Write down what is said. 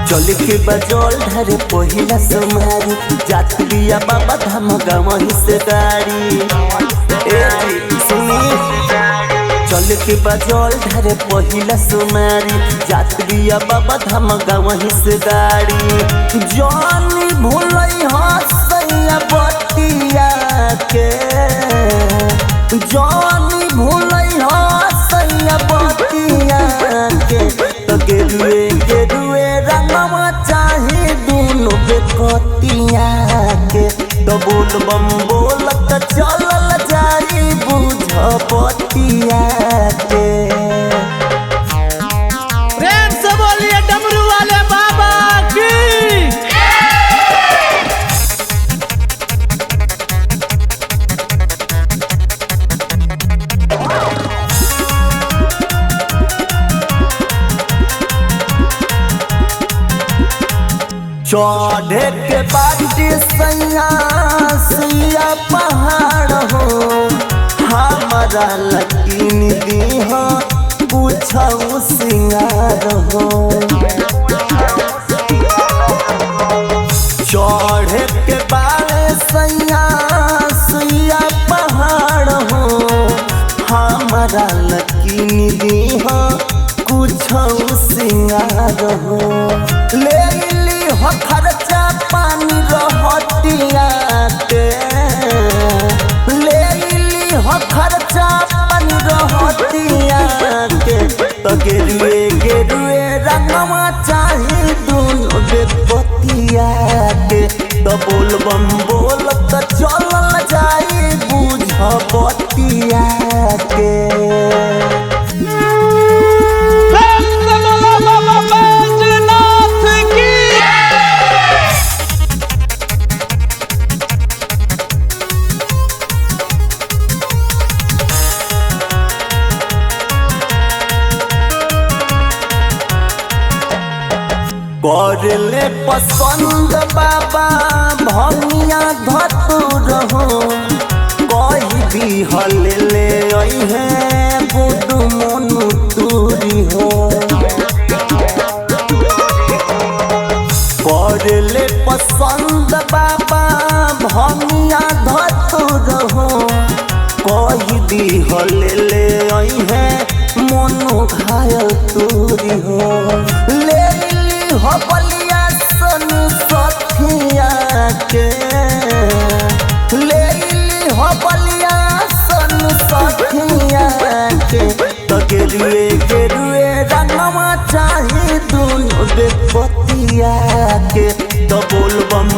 चल के बजौल ढरे पहिला सोमारी जात बिया बाबा धाम गाँव से गाड़ी सुनी चल के बजौल ढरे पहिला सोमारी जात बिया बाबा धाम गाँव से गाड़ी जानी भूलई हसैया बतिया के जानी भूलई हसैया बतिया के तो गेरुए रंगवा चाहे दोनों बेकतिया के तो बोल बम बोलत चलल जाई बुझ बतिया के। प्रेम से बोलिए डमरू वाले बाबा की। चढ़े के बाटी सैया सुइया पहाड़ हो हमारा लकीन दी हो पूछऊ सिंगार हो चढ़े के बारे सैया सुइया पहाड़ हो हमारा लकीन दी हो पूछऊ सिंगार हो ले हो खर्चा पानी रहतिया के ले हो खर्चा पानी रहतिया के तो गेरुए रंगवा चाहे दोनों बेपतिया के तो बोल बम बोलत चलल जाई बुझ बतिया के। करले पसंद बाबा भनिया धतुर हो कही भी हले ले है बुडू मनु तूरी हो करले पसंद बाबा भनिया धतुर हो कही भी हले ले है मनु घायल तूरी हो ले हो बलिया सोनू सखिया के ले हो बलिया सोनू सखिया के तो गेरुए रंगवा चाहे दोनों बेपतिया के तो बोल बम